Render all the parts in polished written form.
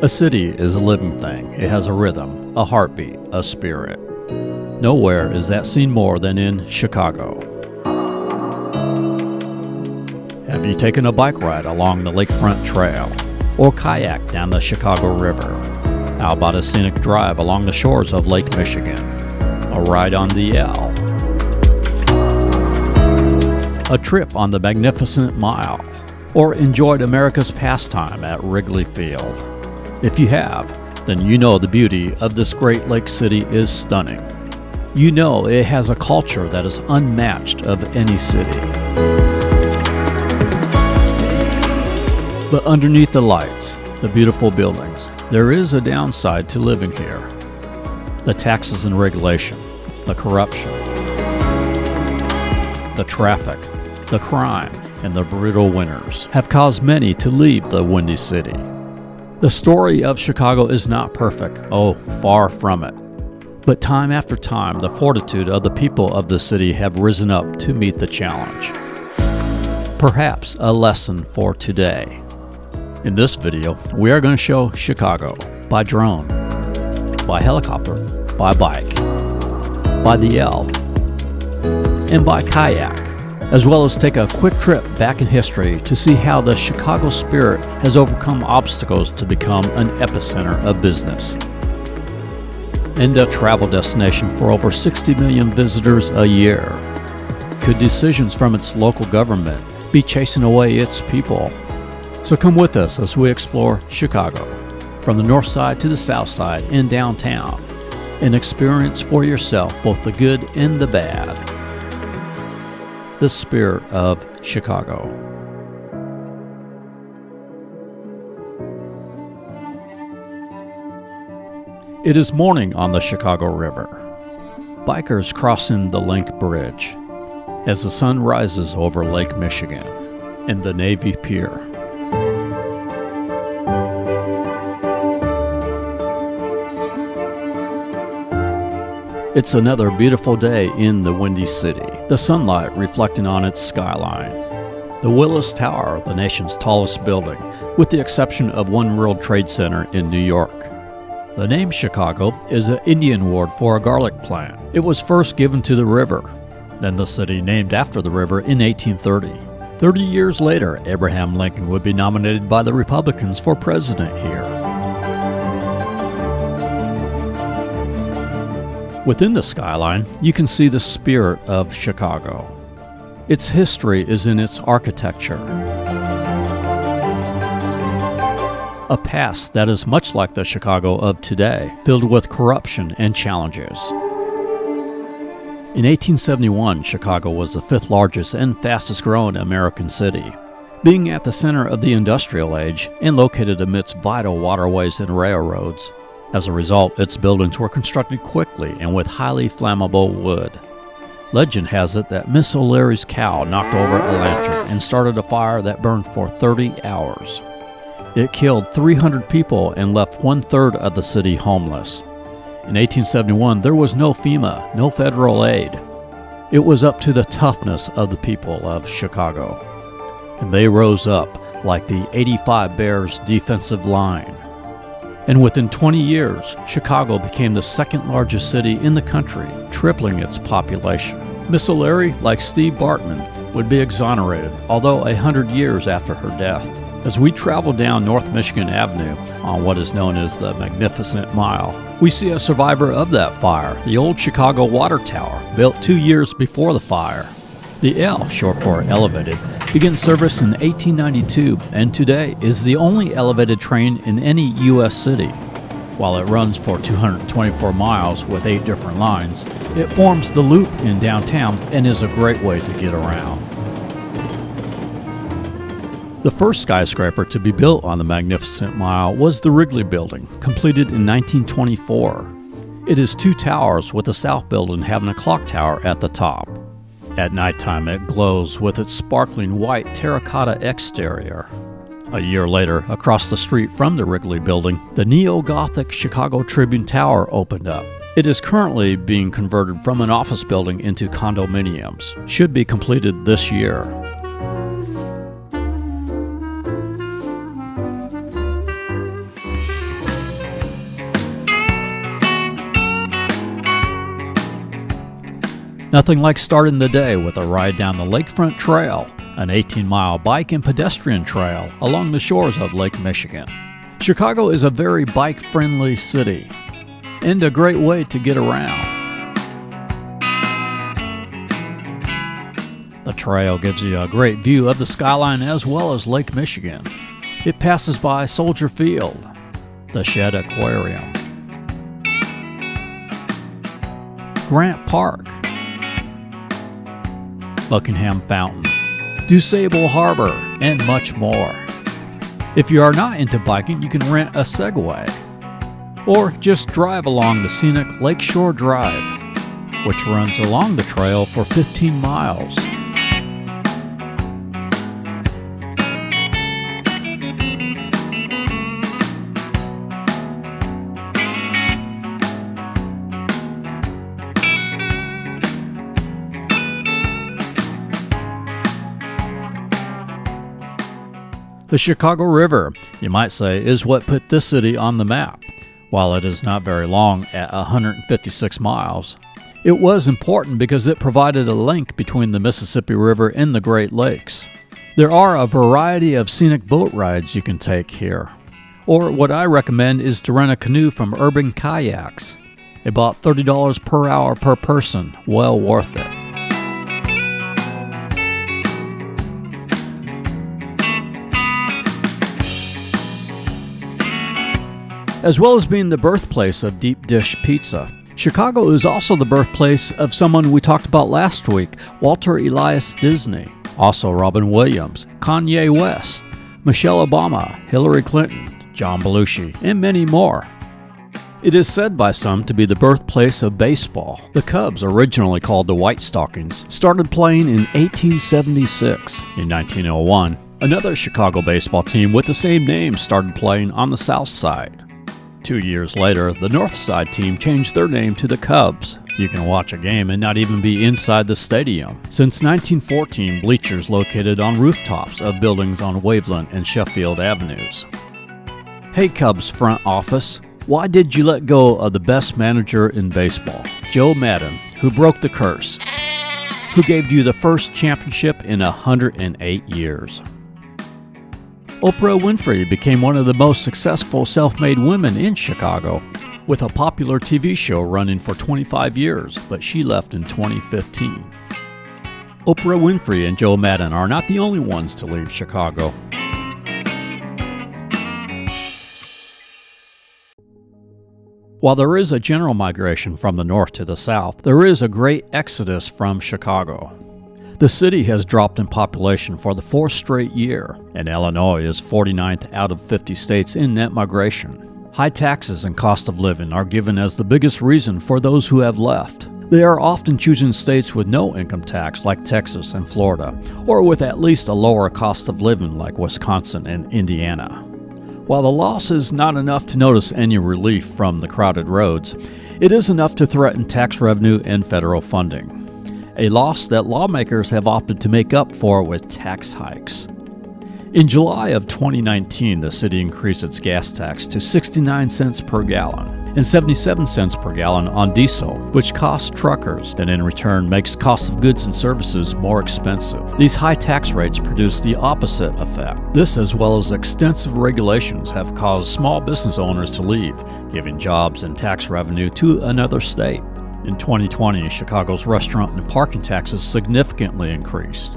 A city is a living thing. It has a rhythm, a heartbeat, a spirit. Nowhere is that seen more than in Chicago. Have you taken a bike ride along the Lakefront Trail or kayak down the Chicago River? How about a scenic drive along the shores of Lake Michigan? A ride on the L? A trip on the Magnificent Mile? Or enjoyed America's pastime at Wrigley Field? If you have, then you know the beauty of this great lake city is stunning. You know it has a culture that is unmatched of any city. But underneath the lights, the beautiful buildings, there is a downside to living here. The taxes and regulation, the corruption, the traffic, the crime, and the brutal winters have caused many to leave the Windy City. The story of Chicago is not perfect, oh, far from it. But time after time, the fortitude of the people of the city have risen up to meet the challenge. Perhaps a lesson for today. In this video, we are going to show Chicago by drone, by helicopter, by bike, by the L, and by kayak, as well as take a quick trip back in history to see how the Chicago spirit has overcome obstacles to become an epicenter of business and a travel destination for over 60 million visitors a year. Could decisions from its local government be chasing away its people? So come with us as we explore Chicago, from the north side to the south side and downtown, and experience for yourself both the good and the bad. The spirit of Chicago. It is morning on the Chicago River. Bikers crossing the Link Bridge as the sun rises over Lake Michigan and the Navy Pier. It's another beautiful day in the Windy City, the sunlight reflecting on its skyline. The Willis Tower, the nation's tallest building, with the exception of One World Trade Center in New York. The name Chicago is an Indian word for a garlic plant. It was first given to the river, then the city named after the river in 1830. 30 years later, Abraham Lincoln would be nominated by the Republicans for president here. Within the skyline, you can see the spirit of Chicago. Its history is in its architecture. A past that is much like the Chicago of today, filled with corruption and challenges. In 1871, Chicago was the fifth largest and fastest growing American city, being at the center of the industrial age and located amidst vital waterways and railroads. As a result, its buildings were constructed quickly and with highly flammable wood. Legend has it that Miss O'Leary's cow knocked over a lantern and started a fire that burned for 30 hours. It killed 300 people and left 1/3 of the city homeless. In 1871, there was no FEMA, no federal aid. It was up to the toughness of the people of Chicago. And they rose up like the '85 Bears defensive line. And within 20 years, Chicago became the second largest city in the country, tripling its population. Miss O'Leary, like Steve Bartman, would be exonerated, although 100 years after her death. As we travel down North Michigan Avenue on what is known as the Magnificent Mile, we see a survivor of that fire, the old Chicago Water Tower, built 2 years before the fire. The L, short for elevated, began service in 1892 and today is the only elevated train in any U.S. city. While it runs for 224 miles with 8 different lines, it forms the loop in downtown and is a great way to get around. The first skyscraper to be built on the Magnificent Mile was the Wrigley Building, completed in 1924. It is 2 towers with the south building having a clock tower at the top. At nighttime, it glows with its sparkling white terracotta exterior. A year later, across the street from the Wrigley Building, the neo-Gothic Chicago Tribune Tower opened up. It is currently being converted from an office building into condominiums. Should be completed this year. Nothing like starting the day with a ride down the Lakefront Trail, an 18-mile bike and pedestrian trail along the shores of Lake Michigan. Chicago is a very bike-friendly city and a great way to get around. The trail gives you a great view of the skyline as well as Lake Michigan. It passes by Soldier Field, the Shed Aquarium, Grant Park, Buckingham Fountain, DuSable Harbor, and much more. If you are not into biking, you can rent a Segway, or just drive along the scenic Lakeshore Drive, which runs along the trail for 15 miles. The Chicago River, you might say, is what put this city on the map. While it is not very long at 156 miles, it was important because it provided a link between the Mississippi River and the Great Lakes. There are a variety of scenic boat rides you can take here. Or what I recommend is to rent a canoe from Urban Kayaks. About $30 per hour per person, well worth it. As well as being the birthplace of deep dish pizza, Chicago is also the birthplace of someone we talked about last week, Walter Elias Disney. Also Robin Williams, Kanye West, Michelle Obama, Hillary Clinton, John Belushi, and many more. It is said by some to be the birthplace of baseball. The Cubs, originally called the White Stockings, started playing in 1876. In 1901, another Chicago baseball team with the same name started playing on the South Side. 2 years later, the North Side team changed their name to the Cubs. You can watch a game and not even be inside the stadium. Since 1914, bleachers located on rooftops of buildings on Waveland and Sheffield Avenues. Hey Cubs front office, why did you let go of the best manager in baseball, Joe Maddon, who broke the curse, who gave you the first championship in 108 years? Oprah Winfrey became one of the most successful self-made women in Chicago, with a popular TV show running for 25 years, but she left in 2015. Oprah Winfrey and Joe Maddon are not the only ones to leave Chicago. While there is a general migration from the north to the south, there is a great exodus from Chicago. The city has dropped in population for the fourth straight year, and Illinois is 49th out of 50 states in net migration. High taxes and cost of living are given as the biggest reason for those who have left. They are often choosing states with no income tax like Texas and Florida, or with at least a lower cost of living like Wisconsin and Indiana. While the loss is not enough to notice any relief from the crowded roads, it is enough to threaten tax revenue and federal funding. A loss that lawmakers have opted to make up for with tax hikes. In July of 2019, the city increased its gas tax to 69 cents per gallon and 77 cents per gallon on diesel, which costs truckers and in return makes cost of goods and services more expensive. These high tax rates produce the opposite effect. This, as well as extensive regulations, have caused small business owners to leave, giving jobs and tax revenue to another state. In 2020, Chicago's restaurant and parking taxes significantly increased.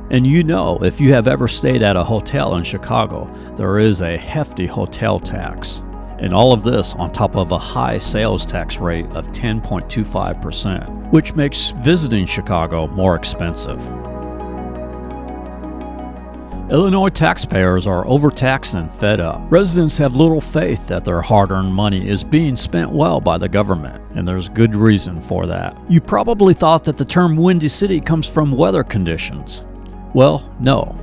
And you know, if you have ever stayed at a hotel in Chicago, there is a hefty hotel tax. And all of this on top of a high sales tax rate of 10.25%, which makes visiting Chicago more expensive. Illinois taxpayers are overtaxed and fed up. Residents have little faith that their hard-earned money is being spent well by the government, and there's good reason for that. You probably thought that the term Windy City comes from weather conditions. Well, no.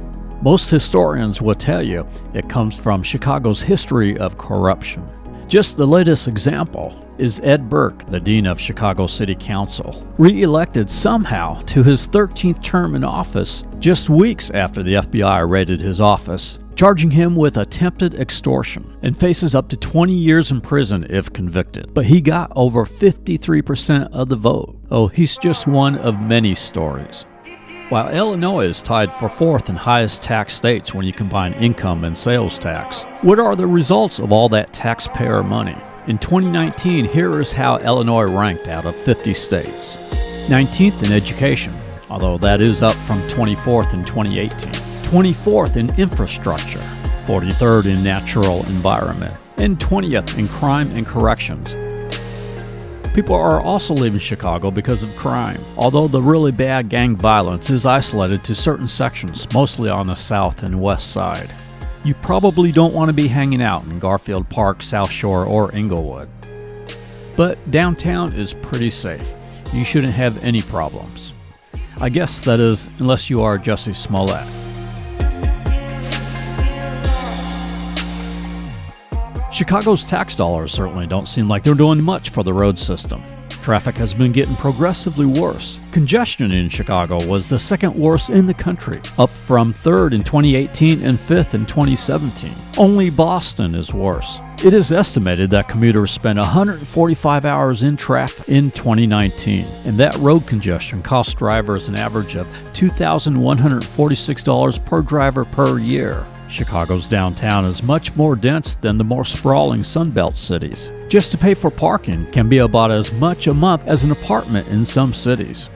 Most historians will tell you it comes from Chicago's history of corruption. Just the latest example is Ed Burke, the Dean of Chicago City Council, re-elected somehow to his 13th term in office just weeks after the FBI raided his office charging him with attempted extortion, and faces up to 20 years in prison if convicted. But he got over 53% of the vote. Oh, he's just one of many stories. While Illinois is tied for fourth in highest tax states when you combine income and sales tax, what are the results of all that taxpayer money? In 2019, here is how Illinois ranked out of 50 states. 19th in education, although that is up from 24th in 2018. 24th in infrastructure, 43rd in natural environment, and 20th in crime and corrections. People are also leaving Chicago because of crime, although the really bad gang violence is isolated to certain sections, mostly on the south and west side. You probably don't want to be hanging out in Garfield Park, South Shore, or Inglewood. But downtown is pretty safe. You shouldn't have any problems. I guess that is, unless you are Jussie Smollett. Chicago's tax dollars certainly don't seem like they're doing much for the road system. Traffic has been getting progressively worse. Congestion in Chicago was the second worst in the country, up from third in 2018 and fifth in 2017. Only Boston is worse. It is estimated that commuters spent 145 hours in traffic in 2019, and that road congestion cost drivers an average of $2,146 per driver per year. Chicago's downtown is much more dense than the more sprawling Sunbelt cities. Just to pay for parking can be about as much a month as an apartment in some cities.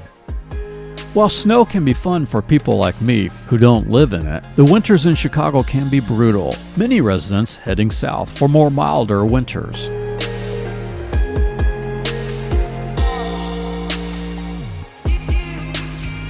While snow can be fun for people like me who don't live in it, the winters in Chicago can be brutal. Many residents heading south for more milder winters.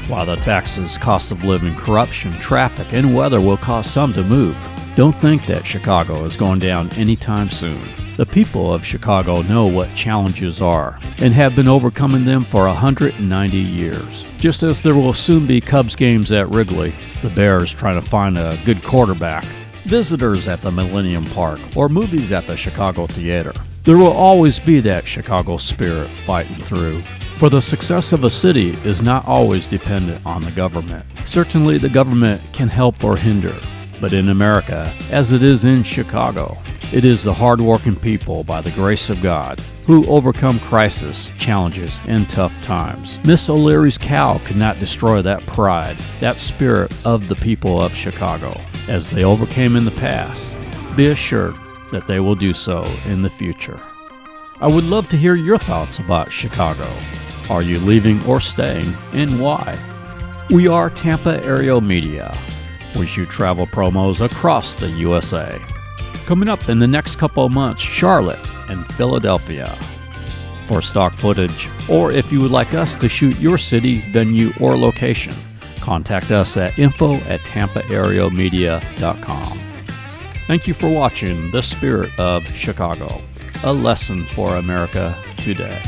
While the taxes, cost of living, corruption, traffic, and weather will cause some to move, don't think that Chicago is going down anytime soon. The people of Chicago know what challenges are and have been overcoming them for 190 years. Just as there will soon be Cubs games at Wrigley, the Bears trying to find a good quarterback, visitors at the Millennium Park, or movies at the Chicago Theater, there will always be that Chicago spirit fighting through. For the success of a city is not always dependent on the government. Certainly the government can help or hinder, but in America, as it is in Chicago, it is the hard-working people, by the grace of God, who overcome crisis, challenges, and tough times. Miss O'Leary's cow could not destroy that pride, that spirit of the people of Chicago. As they overcame in the past, be assured that they will do so in the future. I would love to hear your thoughts about Chicago. Are you leaving or staying, and why? We are Tampa Arial Media. We shoot travel promos across the USA. Coming up in the next couple of months, Charlotte and Philadelphia. For stock footage, or if you would like us to shoot your city, venue, or location, contact us at info@tampaarealmedia.com. Thank you for watching The Spirit of Chicago, a lesson for America today.